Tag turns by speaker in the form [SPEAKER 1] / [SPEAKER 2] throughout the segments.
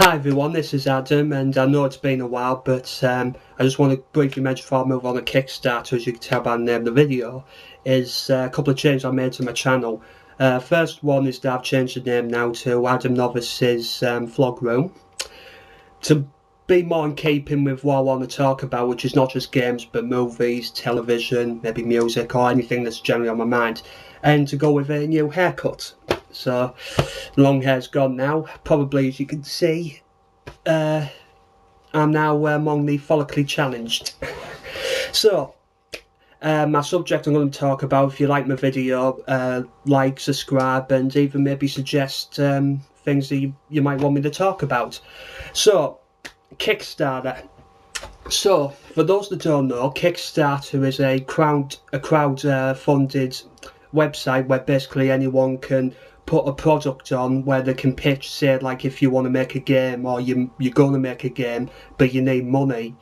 [SPEAKER 1] Hi everyone, this is Adam, and I know it's been a while, but I just want to briefly mention before I move on to Kickstarter, as you can tell by the name of the video, is a couple of changes I made to my channel. First one is that I've changed the name now to Adam Novice's Vlog Room, to be more in keeping with what I want to talk about, which is not just games, but movies, television, maybe music, or anything that's generally on my mind, and to go with a new haircut. So, long hair's gone now. Probably, as you can see, I'm now among the follically challenged. So, my subject I'm going to talk about, if you like my video, like, subscribe, and even maybe suggest things that you might want me to talk about. So, Kickstarter. So, for those that don't know, Kickstarter is a crowd-funded website where basically anyone can put a product on where they can pitch, say, like if you want to make a game, or you're going to make a game but you need money,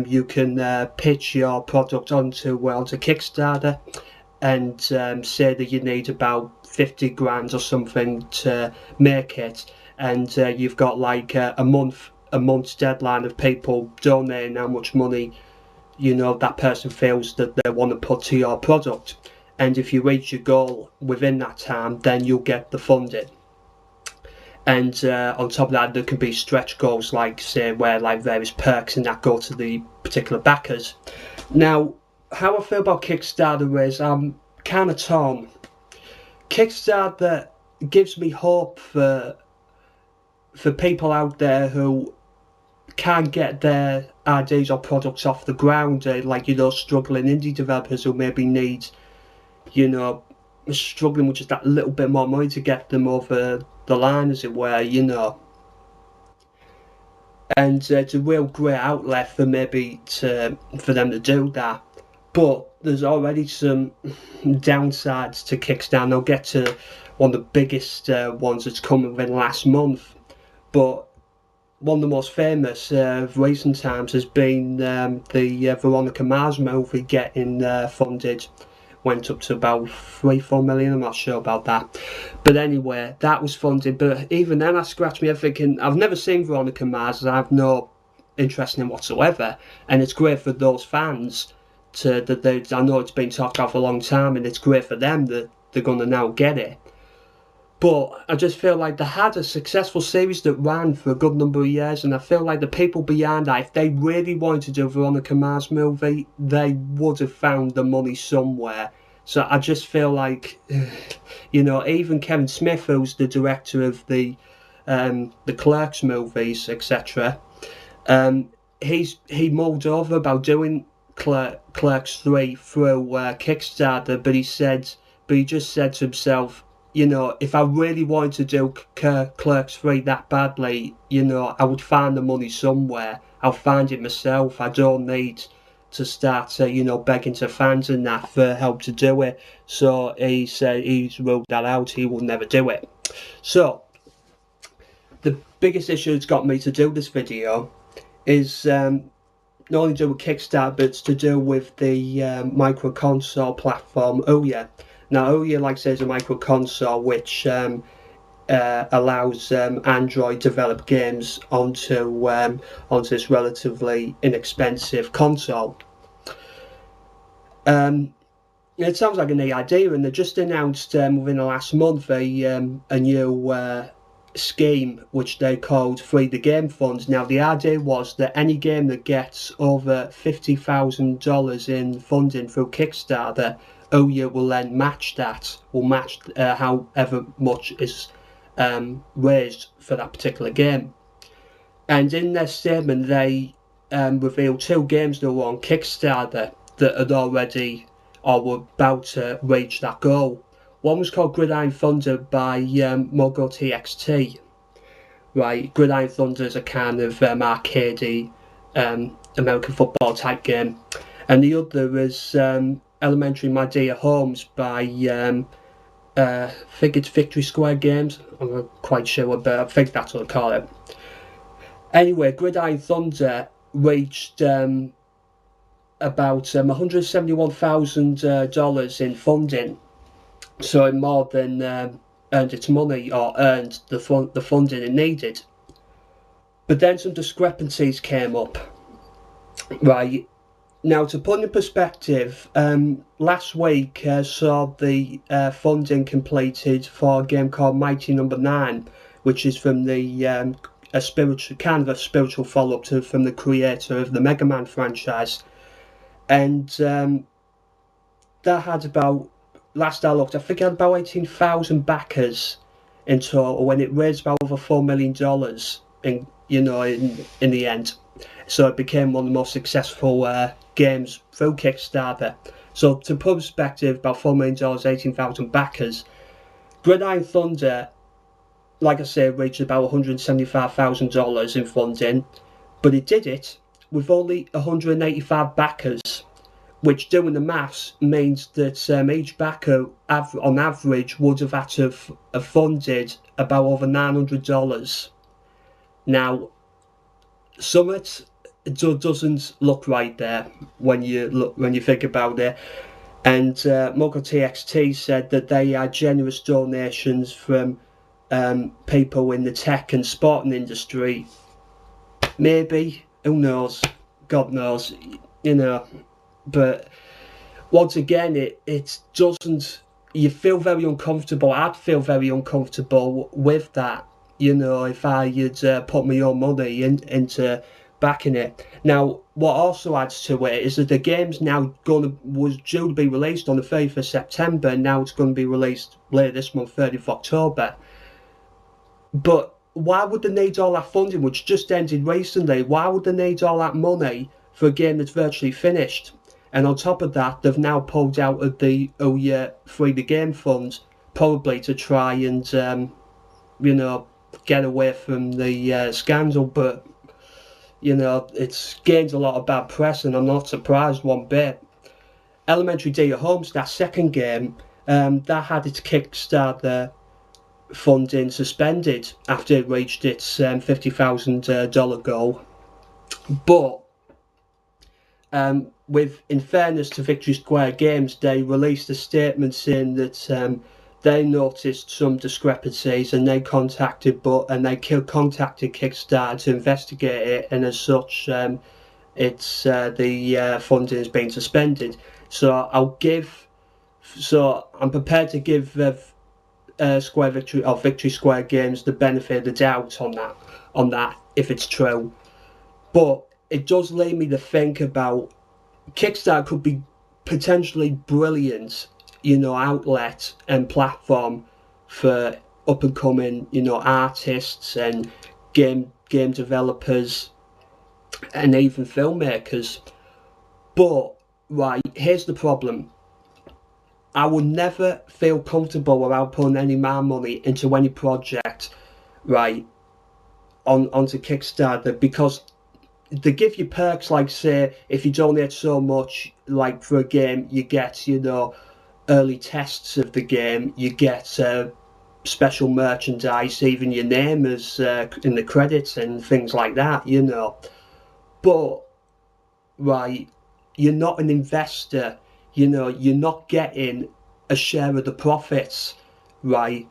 [SPEAKER 1] you can pitch your product onto Kickstarter and say that you need about 50 grand or something to make it, and you've got like a month's deadline of people donating how much money that person feels that they want to put to your product. And if you reach your goal within that time, then you'll get the funding. And on top of that, there can be stretch goals, like say where like various perks and that go to the particular backers. Now, how I feel about Kickstarter is I'm kind of torn. Kickstarter gives me hope for people out there who can't get their ideas or products off the ground, like struggling indie developers who maybe need struggling with just that little bit more money to get them over the line, as it were, and it's a real great outlet for them to do that. But there's already some downsides to Kickstarter. I'll get to one of the biggest ones that's come within last month, but one of the most famous of recent times has been the Veronica Mars movie getting funded. Went up to about 3-4 million, I'm not sure about that, but anyway, that was funded. But even then I scratched my head thinking, I've never seen Veronica Mars, I have no interest in it whatsoever, and it's great for those fans I know it's been talked about for a long time, and it's great for them that they're going to now get it. But I just feel like they had a successful series that ran for a good number of years, and I feel like the people behind that, if they really wanted to do a Veronica Mars movie, they would have found the money somewhere. So I just feel like, even Kevin Smith, who's the director of the Clerks movies, etc., he mulled over about doing Clerks 3 through Kickstarter, but he just said to himself, if I really wanted to do Clerks 3 that badly, I would find the money somewhere. I'll find it myself. I don't need to start, begging to fans and that for help to do it. So he said he's ruled that out. He will never do it. So the biggest issue that's got me to do this video is not only to do with Kickstarter, but it's to do with the micro console platform Ouya. Now, Ouya, like I say, is a micro console which allows Android developed games onto this relatively inexpensive console. It sounds like a neat idea, and they just announced within the last month a new scheme which they called Free the Game Funds. Now, the idea was that any game that gets over $50,000 in funding through Kickstarter, Ouya will then match that, however much is raised for that particular game. And in their statement, they revealed 2 games that were on Kickstarter that had already or were about to reach that goal. One was called Gridiron Thunder by Mogo TXT. Right, Gridiron Thunder is a kind of arcadey American football type game, and the other is Elementary My Dear Homes by I think it's Victory Square Games. I'm not quite sure, but I think that's what they call it. Anyway, Gridiron Thunder reached about $171,000 in funding, so it more than earned its money, or earned the funding it needed. But then some discrepancies came up, right? Now, to put in perspective, last week saw the funding completed for a game called Mighty Number 9, which is from the a spiritual kind of a spiritual follow-up to from the creator of the Mega Man franchise, and that had about, last I looked, I think it had about 18,000 backers in total, when it raised about over $4 million in in the end. So it became one of the most successful games through Kickstarter. So to put perspective, about $4 million, 18,000 backers. Gridiron Thunder, like I say, reached about $175,000 in funding, but it did it with only 185 backers, which, doing the maths, means that each backer on average would have had to have funded about over $900. Now, Summit doesn't look right there when you think about it. And Moco TXT said that they had generous donations from people in the tech and sporting industry. Maybe, who knows? God knows, But once again, it doesn't. You feel very uncomfortable. I'd feel very uncomfortable with that. If I had put my own money into backing it. Now, what also adds to it is that the game's now was due to be released on the 30th of September, and now it's going to be released later this month, 30th of October. But why would they need all that funding, which just ended recently? Why would they need all that money for a game that's virtually finished? And on top of that, they've now pulled out of the Free the Game fund, probably to try and, get away from the scandal. But, it's gained a lot of bad press, and I'm not surprised one bit. Elementary Dear Homes, that second game, that had its Kickstarter funding suspended after it reached its $50,000 goal. But in fairness to Victory Square Games, they released a statement saying that they noticed some discrepancies, and they contacted Kickstarter to investigate it, and as such, the funding has been suspended. So I'm prepared to give Victory Square Games the benefit of the doubt on that if it's true. But it does lead me to think about Kickstarter could be potentially brilliant, outlet and platform for up and coming, artists and game developers and even filmmakers. But right, here's the problem. I would never feel comfortable without putting any of my money into any project, right, onto Kickstarter, because they give you perks, like, say, if you donate so much, like for a game, you get, early tests of the game, you get special merchandise, even your name is in the credits and things like that, But, right, you're not an investor, you're not getting a share of the profits, right?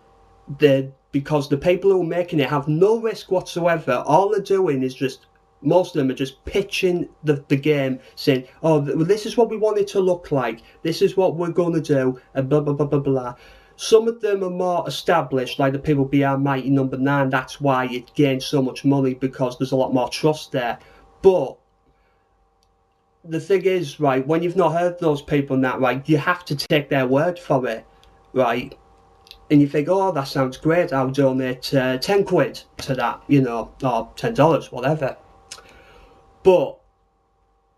[SPEAKER 1] Because the people who are making it have no risk whatsoever. All they're doing is most of them are just pitching the game, saying, oh, this is what we want it to look like, this is what we're going to do, and blah, blah, blah, blah, blah. Some of them are more established, like the people behind Mighty Number 9. That's why it gains so much money, because there's a lot more trust there. But the thing is, right, when you've not heard those people and that, right, you have to take their word for it, right? And you think, oh, that sounds great, I'll donate 10 quid to that, or $10, whatever. But,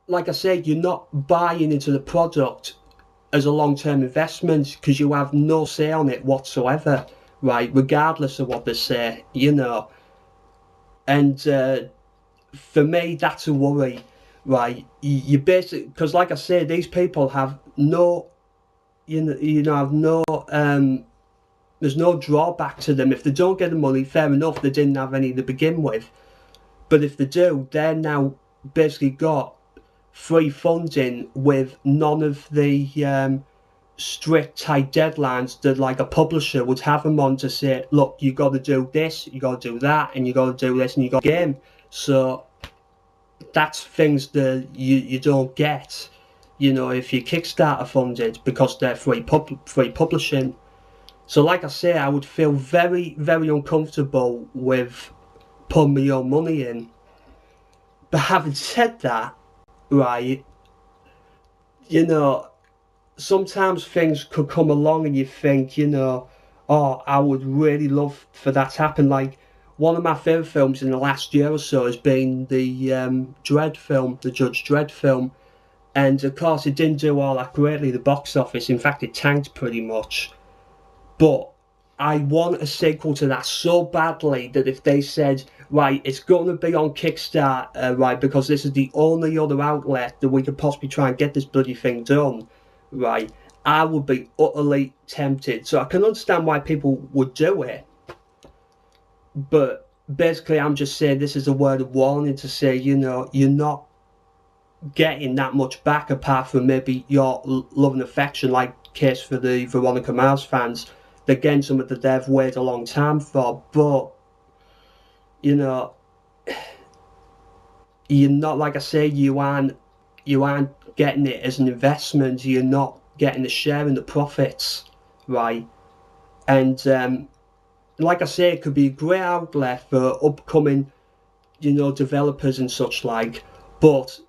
[SPEAKER 1] like I said, you're not buying into the product as a long-term investment, because you have no say on it whatsoever, right, regardless of what they say, And for me, that's a worry, right? You basically, because like I say, these people have no, there's no drawback to them. If they don't get the money, fair enough, they didn't have any to begin with. But if they do, they're now basically got free funding with none of the strict tight deadlines that like a publisher would have them on, to say, look, you got to do this, you got to do that, and you got to do this, and you got a game. So that's things that you don't get, you know, if you Kickstarter funded, because they're free publishing. So like I say, I would feel very, very uncomfortable with putting my own money in. But having said that, right, you know, sometimes things could come along and you think, you know, oh, I would really love for that to happen. Like, one of my favourite films in the last year or so has been the Dredd film, the Judge Dredd film. And of course, it didn't do all that greatly at the box office. In fact, it tanked pretty much. But I want a sequel to that so badly that if they said, right, it's going to be on Kickstarter, right, because this is the only other outlet that we could possibly try and get this bloody thing done, right, I would be utterly tempted. So I can understand why people would do it. But basically, I'm just saying this is a word of warning to say, you know, you're not getting that much back apart from maybe your love and affection, like case for the Veronica Mars fans. They're getting something that they've waited a long time for, but you know, you're not, like I say, you aren't getting it as an investment. You're not getting a share in the profits, right? And like I say, it could be a great outlet for upcoming, you know, developers and such like, but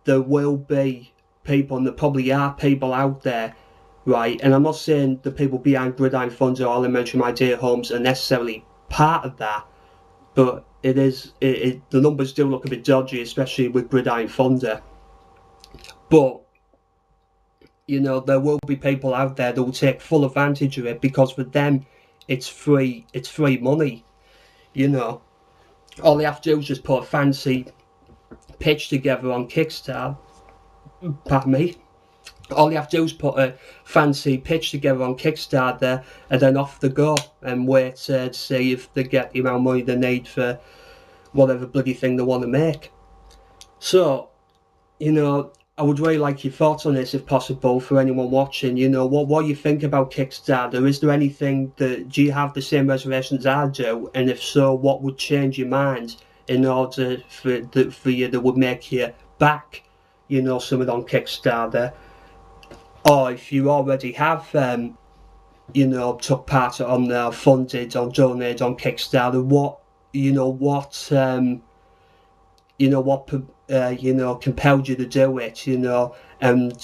[SPEAKER 1] there will be people, and there probably are people out there, right? And I'm not saying the people behind Gridiron Funds or Elementary My Dear Homes are necessarily part of that, but the numbers do look a bit dodgy, especially with Gridiron Funder. But you know, there will be people out there that will take full advantage of it, because for them it's free money. You know, all they have to do is just put a fancy pitch together on Kickstarter. Pardon me. All you have to do is put a fancy pitch together on Kickstarter, and then off they go and wait to see if they get the amount of money they need for whatever bloody thing they want to make. So, you know, I would really like your thoughts on this, if possible, for anyone watching. You know, what you think about Kickstarter? Is there anything do you have the same reservations I do? And if so, what would change your mind in order for you that would make you back, you know, something on Kickstarter? Or if you already have, you know, took part on funded or donated on Kickstarter, what compelled you to do it, you know, and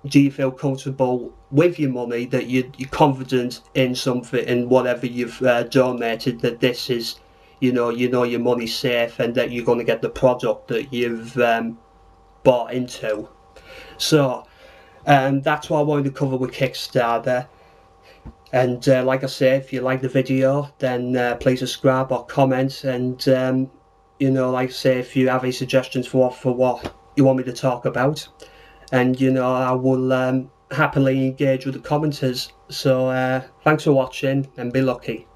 [SPEAKER 1] do you feel comfortable with your money, that you're confident in something, in whatever you've donated, that this is, you know your money's safe, and that you're going to get the product that you've bought into. So that's what I wanted to cover with Kickstarter. And like I say, if you like the video, then please subscribe or comment. And you know, like I say, if you have any suggestions for what you want me to talk about, and you know, I will happily engage with the commenters. So thanks for watching, and be lucky.